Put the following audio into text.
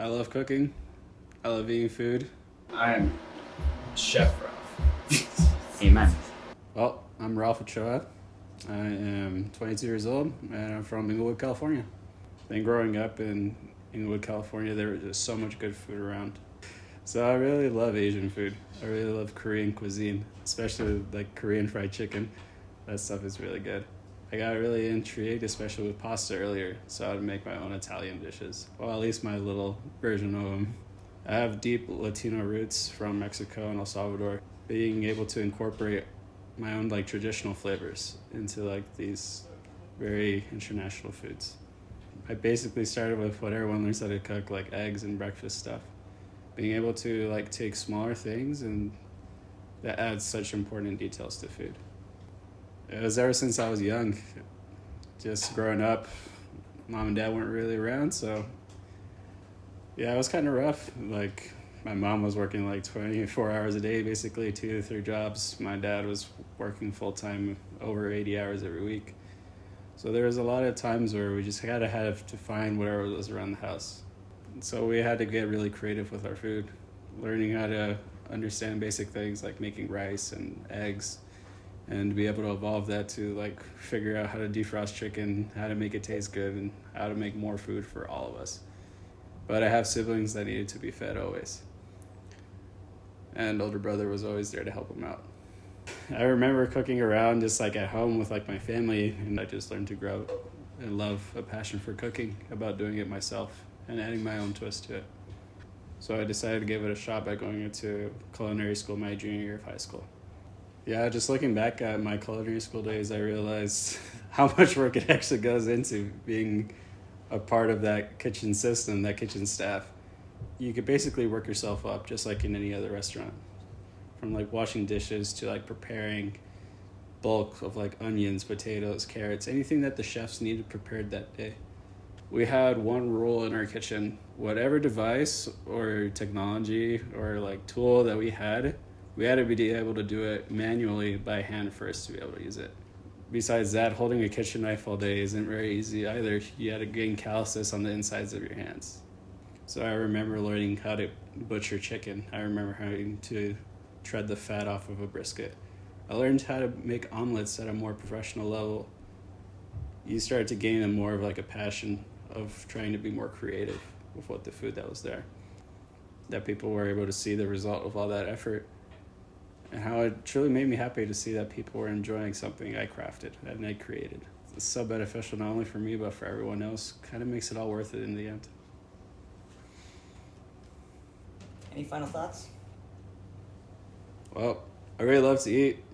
I love cooking. I love eating food. I am Chef Ralph. Amen. Well, I'm Ralph Ochoa. I am 22 years old and I'm from Inglewood, California. Then growing up in Inglewood, California, there was just so much good food around. So I really love Asian food. I really love Korean cuisine, especially like Korean fried chicken. That stuff is really good. I got really intrigued, especially with pasta earlier, so I would make my own Italian dishes. Well, at least my little version of them. I have deep Latino roots from Mexico and El Salvador. Being able to incorporate my own like traditional flavors into like these very international foods. I basically started with what everyone learns how to cook, like eggs and breakfast stuff. Being able to like take smaller things and that adds such important details to food. It was ever since I was young, just growing up. Mom and dad weren't really around, so yeah, it was kind of rough. Like my mom was working like 24 hours a day, basically 2 to 3 jobs. My dad was working full time, over 80 hours every week. So there was a lot of times where we just had to find whatever was around the house. So we had to get really creative with our food, learning how to understand basic things like making rice and eggs, and be able to evolve that to like figure out how to defrost chicken, how to make it taste good, and how to make more food for all of us. But I have siblings that needed to be fed always. And older brother was always there to help them out. I remember cooking around just like at home with like my family, and I just learned to grow and love a passion for cooking, about doing it myself and adding my own twist to it. So I decided to give it a shot by going into culinary school my junior year of high school. Yeah, just looking back at my culinary school days, I realized how much work it actually goes into being a part of that kitchen system, that kitchen staff. You could basically work yourself up just like in any other restaurant. From like washing dishes to like preparing bulk of like onions, potatoes, carrots, anything that the chefs needed prepared that day. We had one rule in our kitchen: whatever device or technology or like tool that we had to be able to do it manually by hand first to be able to use it. Besides that, holding a kitchen knife all day isn't very easy either. You had to gain calluses on the insides of your hands. So I remember learning how to butcher chicken. I remember having to tread the fat off of a brisket. I learned how to make omelets at a more professional level. You start to gain a more of like a passion of trying to be more creative with what the food that was there. That people were able to see the result of all that effort, and how it truly made me happy to see that people were enjoying something I crafted and I created. It's so beneficial not only for me but for everyone else. Kind of makes it all worth it in the end. Any final thoughts? Well, I really love to eat.